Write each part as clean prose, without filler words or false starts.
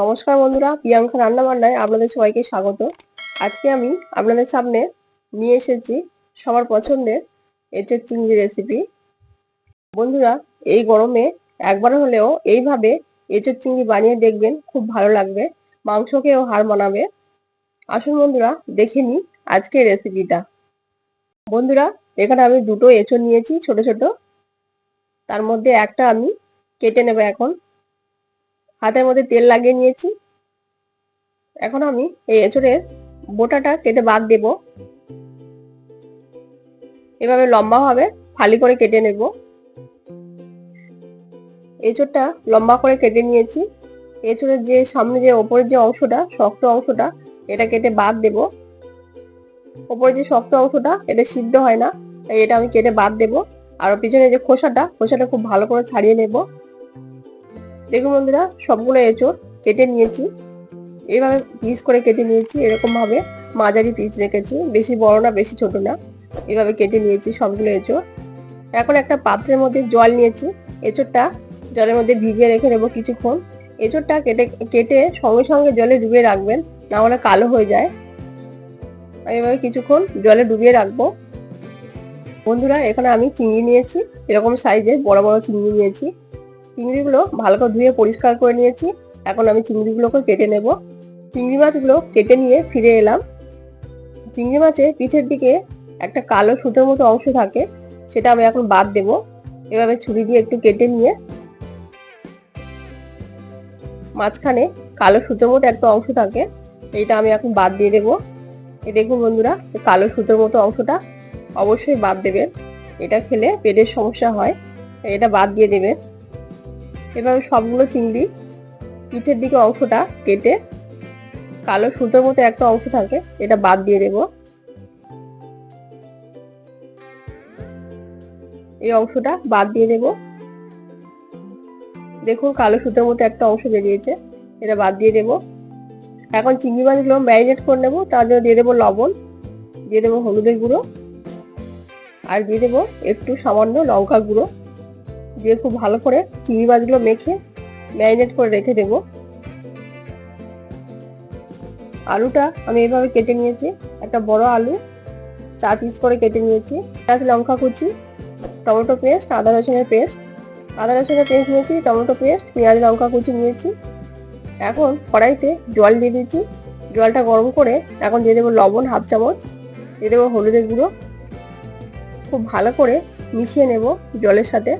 নমস্কার বন্ধুরা, প্রিয়াঙ্কা রান্নাবান্নায় আপনাদের সবাইকে স্বাগত। আজকে আমি আপনাদের সামনে নিয়ে এসেছি সবার পছন্দের এঁচোড় চিংড়ি রেসিপি। বন্ধুরা, এই গরমে একবার হলেও এইভাবে এঁচোড় চিংড়ি বানিয়ে দেখবেন, খুব ভালো লাগবে, মাংসকেও হার মানাবে। আসুন বন্ধুরা, দেখে নিই আজকের রেসিপিটা। বন্ধুরা, এখানে আমি দুটো এঁচোড় নিয়েছি ছোট ছোট, তার মধ্যে একটা আমি কেটে নেব। এখন হাতের মধ্যে তেল লাগিয়ে নিয়েছি। এখন আমি এই এঁচোড়ের বোটাটা কেটে বাদ দেব। এভাবে লম্বা ভাবে ফালি করে কেটে নেব। এঁচোড়টা লম্বা করে কেটে নিয়েছি। এঁচোড়ের যে সামনে যে ওপরের যে অংশটা, শক্ত অংশটা, এটা কেটে বাদ দেব। ওপরের যে শক্ত অংশটা, এটা সিদ্ধ হয় না, তাই এটা আমি কেটে বাদ দেব। আর পিছনে যে খোসাটা খুব ভালো করে ছাড়িয়ে নেব। দেখুন বন্ধুরা, সবগুলো এঁচোড় কেটে নিয়েছি। এইভাবে পিস করে কেটে নিয়েছি, এরকম ভাবে মাঝারি পিস রেখেছি, বেশি বড় না বেশি ছোট না। এভাবে কেটে নিয়েছি সবগুলো এঁচোড়। এখন একটা পাত্রের মধ্যে জল নিয়েছি। এঁচোড়টা জলের মধ্যে ভিজিয়ে রেখে দেবো কিছুক্ষণ। এঁচোড়টা কেটে সঙ্গে সঙ্গে জলে ডুবিয়ে রাখবেন, না হলে কালো হয়ে যায়। আমি এভাবে কিছুক্ষণ জলে ডুবিয়ে রাখবো। বন্ধুরা, এখানে আমি চিংড়ি নিয়েছি, এরকম সাইজের বড় বড় চিংড়ি নিয়েছি। চিংড়িগুলো ভালো করে ধুয়ে পরিষ্কার করে নিয়েছি। এখন আমি চিংড়িগুলোকে কেটে নেব। চিংড়ি মাছগুলো কেটে নিয়ে ফিরে এলাম। চিংড়ি মাছের পিঠের দিকে একটা কালো সুতোর মতো অংশ থাকে, সেটা আমি এখন বাদ দেব। এভাবে ছুরি দিয়ে একটু কেটে নিয়ে মাঝখানে কালো সুতোর মতো একটা অংশ থাকে, এইটা আমি এখন বাদ দিয়ে দেবো। এই দেখুন বন্ধুরা, কালো সুতোর মতো অংশটা অবশ্যই বাদ দেবেন, এটা খেলে পেটের সমস্যা হয়, এটা বাদ দিয়ে দেবেন। এভাবে সবগুলো চিংড়ি পিঠের দিকে অংশটা কেটে কালো সুতোর মতো একটা অংশ থাকে, এটা বাদ দিয়ে দেব। এই অংশটা বাদ দিয়ে দেব। দেখুন, কালো সুতোর মতো একটা অংশ বেরিয়েছে, এটা বাদ দিয়ে দেব। এখন চিংড়ি মাছগুলো ম্যারিনেট করে নেব। তার জন্য দিয়ে দেবো লবণ, দিয়ে দেবো হলুদের গুঁড়ো, আর দিয়ে দেবো একটু সামান্য লঙ্কা গুঁড়ো, দিয়ে খুব ভালো করে চিংড়ি মাছগুলো মেখে ম্যারিনেট করে রেখে দেব। আলুটা আমি এইভাবে কেটে নিয়েছি, একটা বড় আলু 4 পিস করে কেটে নিয়েছি। পেঁয়াজ, লঙ্কা কুচি, টমেটো পেস্ট, আদা রসুনের পেস্ট নিয়েছি, টমেটো পেস্ট, পেঁয়াজ লঙ্কা কুচি নিয়েছি। এখন কড়াইতে জল দিয়ে দিয়েছি। জলটা গরম করে এখন দিয়ে দেবো লবণ হাফ চামচ, দিয়ে দেবো হলুদের গুঁড়ো। খুব ভালো করে মিশিয়ে নেব জলের সাথে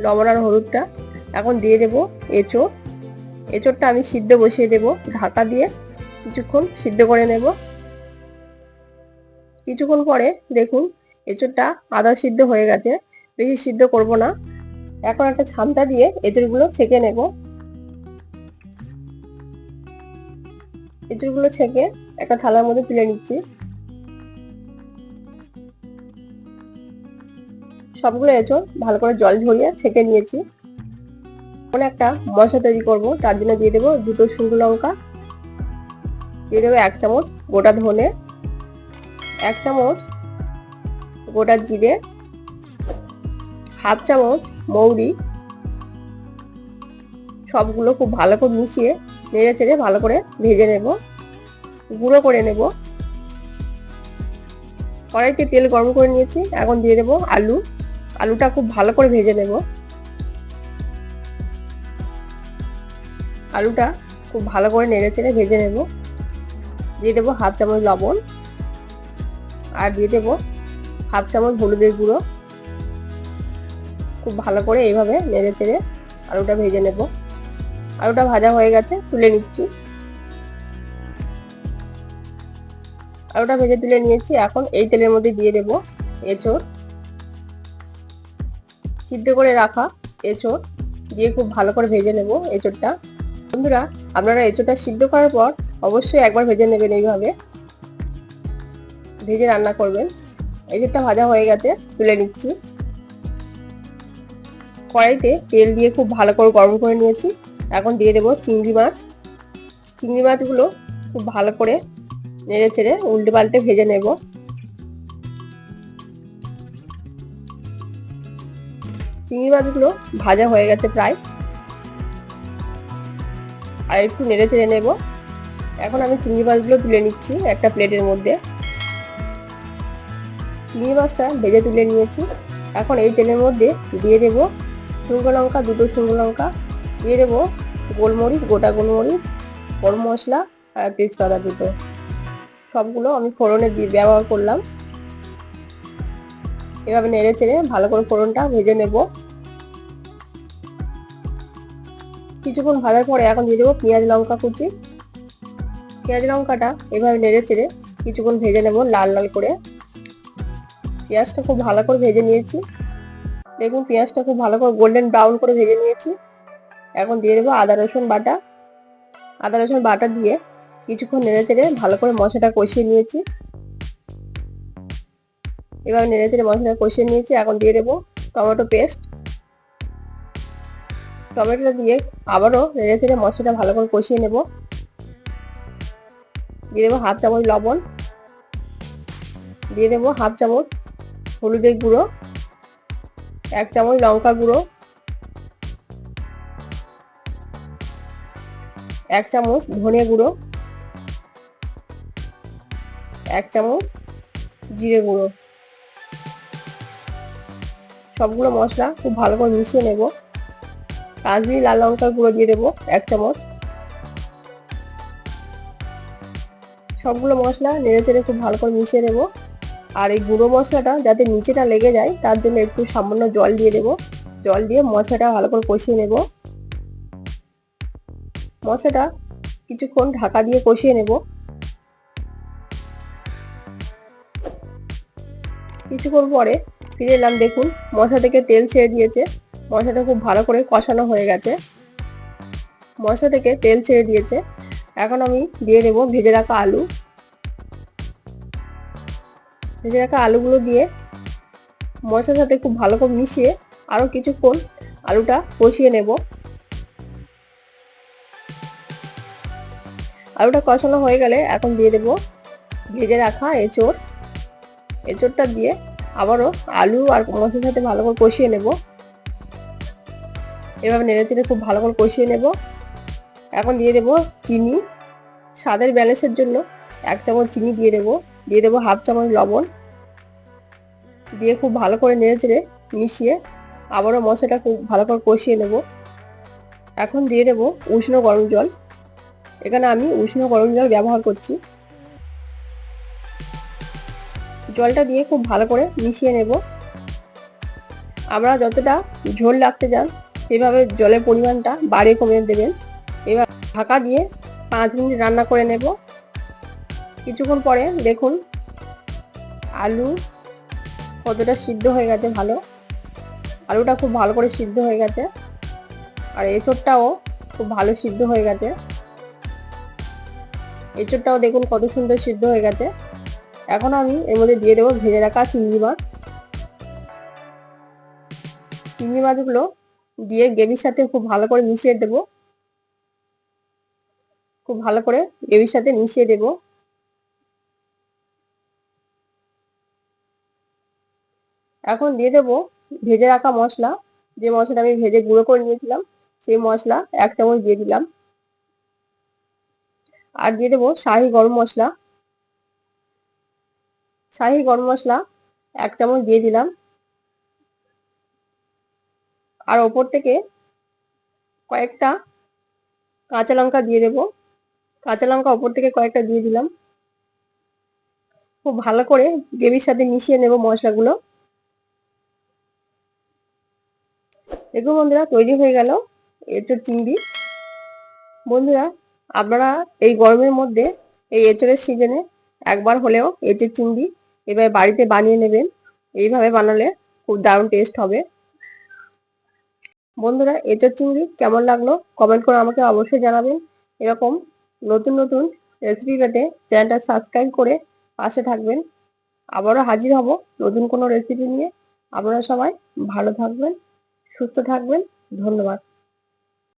লবণ আর হলুদটা। এখন দিয়ে দেব এঁচোড়টা আমি সিদ্ধ বসিয়ে দেব ঢাকা দিয়ে, কিছুক্ষণ সিদ্ধ করে নেব। কিছুক্ষণ পরে দেখুন এঁচোড়টা আধা সিদ্ধ হয়ে গেছে, বেশি সিদ্ধ করব না। এখন একটা ছামটা দিয়ে এঁচোড়গুলো ছেঁকে নেব। এঁচোড়গুলো ছেঁকে একটা থালার মধ্যে তুলে নিচ্ছি। সবগুলো এঁচোড় ভালো করে জল ঝরিয়ে ছেঁকে নিয়েছি। এখন একটা মশলা তৈরি করব, তার জন্য দিয়ে দেবো 2 শুকনো লঙ্কা, দিয়ে দেবো 1 চামচ গোটা ধনে, 1 চামচ গোটা জিরে, হাফ চামচ মৌরি। সবগুলো খুব ভালো করে মিশিয়ে নেড়ে চেড়ে ভালো করে ভেজে নেব, গুঁড়ো করে নেব। কড়াইতে তেল গরম করে নিয়েছি। এখন দিয়ে দেবো আলুটা খুব ভালো করে ভেজে নেব। আলুটা খুব ভালো করে নেড়ে চেড়ে ভেজে নেব। দিয়ে দেবো হাফ চামচ লবণ, আর দিয়ে দেবো হাফ চামচ হলুদের গুঁড়ো। খুব ভালো করে এইভাবে নেড়ে চেড়ে আলুটা ভেজে নেব। আলুটা ভাজা হয়ে গেছে, তুলে নিচ্ছি। আলুটা ভেজে তুলে নিয়েছি। এখন এই তেলের মধ্যে দিয়ে দেবো এঁচোড়, সিদ্ধ করে রাখা এঁচোড় দিয়ে খুব ভালো করে ভেজে নেব এঁচোড়টা। বন্ধুরা, আপনারা এঁচোড়টা সিদ্ধ করার পর অবশ্যই একবার ভেজে নেবেন, এইভাবে ভেজে রান্না করবেন। এঁচোড়টা ভাজা হয়ে গেছে, তুলে নিচ্ছি। কড়াইতে তেল দিয়ে খুব ভালো করে গরম করে নিয়েছি। এখন দিয়ে দেবো চিংড়ি মাছগুলো খুব ভালো করে নেড়ে চেড়ে উল্টে পাল্টে ভেজে নেব। চিংড়ি মাছগুলো ভাজা হয়ে গেছে প্রায়। আর একটু নেড়ে চেড়ে নেব। এখন আমি চিংড়ি মাছগুলো তুলে নিচ্ছি একটা প্লেটের মধ্যে। চিংড়ি মাছটা ভেজে তুলে নিয়েছি। এখন এই তেলের মধ্যে দিয়ে দেব শুকনো লঙ্কা, দুটো শুকনো লঙ্কা, দিয়ে দেবো গোলমরিচ, গোটা গোলমরিচ, গরম মশলা আর তেজপাতা দুটো। সবগুলো আমি ফোড়নে দিয়ে ব্যবহার করলাম। এভাবে নেড়ে চেড়ে ভালো করে ফোড়নটা ভেজে নেব। কিছুক্ষণ ভাজার পরে এখন দিয়ে দেবো পেঁয়াজ লঙ্কা কুচি। পেঁয়াজ লঙ্কাটা এভাবে নেড়ে চেড়ে কিছুক্ষণ ভেজে নেব লাল লাল করে। পেঁয়াজটা খুব ভালো করে ভেজে নিয়েছি। দেখুন পেঁয়াজটা খুব ভালো করে গোল্ডেন ব্রাউন করে ভেজে নিয়েছি। এখন দিয়ে দেবো আদা রসুন বাটা। আদা রসুন বাটা দিয়ে কিছুক্ষণ নেড়ে চেড়ে ভালো করে মশলাটা কষিয়ে নিয়েছি। এবার নেড়ে চেড়ে মশলাটা কষিয়ে নিয়েছি। এখন দিয়ে দেবো টমেটো পেস্ট। টমেটোটা দিয়ে আবারও নেড়ে চেড়ে মশলাটা ভালো করে কষিয়ে নেব। দিয়ে দেবো হাফ চামচ লবণ, দিয়ে দেবো হাফ চামচ হলুদের গুঁড়ো, 1 চামচ লঙ্কা গুঁড়ো, 1 চামচ ধনে গুঁড়ো, 1 চামচ জিরে গুঁড়ো। সবগুলো মশলা খুব ভালো করে মিশিয়ে নেব। কাশ্মীরি লাল লঙ্কার গুঁড়ো দিয়ে দেবো 1 চামচ। সবগুলো মশলা নেড়ে চেড়ে খুব ভালো করে মিশিয়ে নেব। আর এই গুঁড়ো মশলাটা যাতে নিচে না লেগে যায় তার জন্য একটু সামান্য জল দিয়ে দেবো। জল দিয়ে মশলাটা ভালো করে কষিয়ে নেব। মশলাটা কিছুক্ষণ ঢাকা দিয়ে কষিয়ে নেব। কিছুক্ষণ পরে ফিরে এলাম। দেখুন মশলা থেকে তেল ছেড়ে দিয়েছে। মশলাটা খুব ভালো করে কষানো হয়ে গেছে। মশলা থেকে তেল ছেড়ে দিয়েছে। এখন আমি দিয়ে দেবো ভেজে রাখা আলু। ভেজে রাখা আলুগুলো দিয়ে মশলার সাথে খুব ভালো করে মিশিয়ে আরো কিছুক্ষণ আলুটা কষিয়ে নেব। আলুটা কষানো হয়ে গেলে এখন দিয়ে দেবো ভেজে রাখা এঁচোড়। এঁচোড়টা দিয়ে আবারও আলু আর মশলার সাথে ভালো করে কষিয়ে নেব। এভাবে নেড়ে চেড়ে খুব ভালো করে কষিয়ে নেব। এখন দিয়ে দেবো চিনি। স্বাদের ব্যালেন্সের জন্য 1 চামচ চিনি দিয়ে দেবো। দিয়ে দেবো হাফ চামচ লবণ। দিয়ে খুব ভালো করে নেড়ে চেড়ে মিশিয়ে আবারও মশলাটা খুব ভালো করে কষিয়ে নেব। এখন দিয়ে দেবো উষ্ণ গরম জল। এখানে আমি উষ্ণ গরম জল ব্যবহার করছি। জলটা দিয়ে খুব ভালো করে মিশিয়ে নেব। আমরা যতটা ঝোল রাখতে চান সেভাবে জলের পরিমাণটা বাড়িয়ে কমিয়ে দেবেন। এবার ঢাকা দিয়ে 5 মিনিট রান্না করে নেব। কিছুক্ষণ পরে দেখুন আলু কতটা সিদ্ধ হয়ে গেছে। ভালো আলুটা খুব ভালো করে সিদ্ধ হয়ে গেছে। আর এঁচোড়টাও খুব ভালো সিদ্ধ হয়ে গেছে। এঁচোড়টাও দেখুন কত সুন্দর সিদ্ধ হয়ে গেছে। এখন আমি এর মধ্যে দিয়ে দেবো ভেজে রাখা চিংড়ি মাছ। চিংড়ি মাছগুলো দিয়ে গ্রেভির সাথে খুব ভালো করে মিশিয়ে দেব। খুব ভালো করে গ্রেভির সাথে মিশিয়ে দেব। এখন দিয়ে দেবো ভেজে রাখা মশলা। যে মশলাটা আমি ভেজে গুঁড়ো করে নিয়েছিলাম সেই মশলা 1 চামচ দিয়ে দিলাম। আর দিয়ে দেবো শাহি গরম মশলা। শাহি গরম মশলা 1 চামচ দিয়ে দিলাম। আর ওপর থেকে কয়েকটা কাঁচা লঙ্কা দিয়ে দেবো। কাঁচা লঙ্কা ওপর থেকে কয়েকটা দিয়ে দিলাম। খুব ভালো করে গ্রেভির সাথে মিশিয়ে নেব মশলাগুলো। দেখুন বন্ধুরা তৈরি হয়ে গেল এঁচোড় চিংড়ি। বন্ধুরা আপনারা এই গরমের মধ্যে এই এঁচোড়ের সিজনে একবার হলেও এঁচোড় চিংড়ি এবার বাড়িতে বানিয়ে নেবেন। এইভাবে বানালে খুব দারুণ টেস্ট হবে। বন্ধুরা এঁচোড় চিংড়ি কেমন লাগলো কমেন্ট করে আমাকে অবশ্যই জানাবেন। এরকম নতুন নতুন রেসিপি পেতে চ্যানেলটা সাবস্ক্রাইব করে পাশে থাকবেন। আবারও হাজির হব নতুন কোনো রেসিপি নিয়ে। আপনারা সবাই ভালো থাকবেন, সুস্থ থাকবেন। ধন্যবাদ।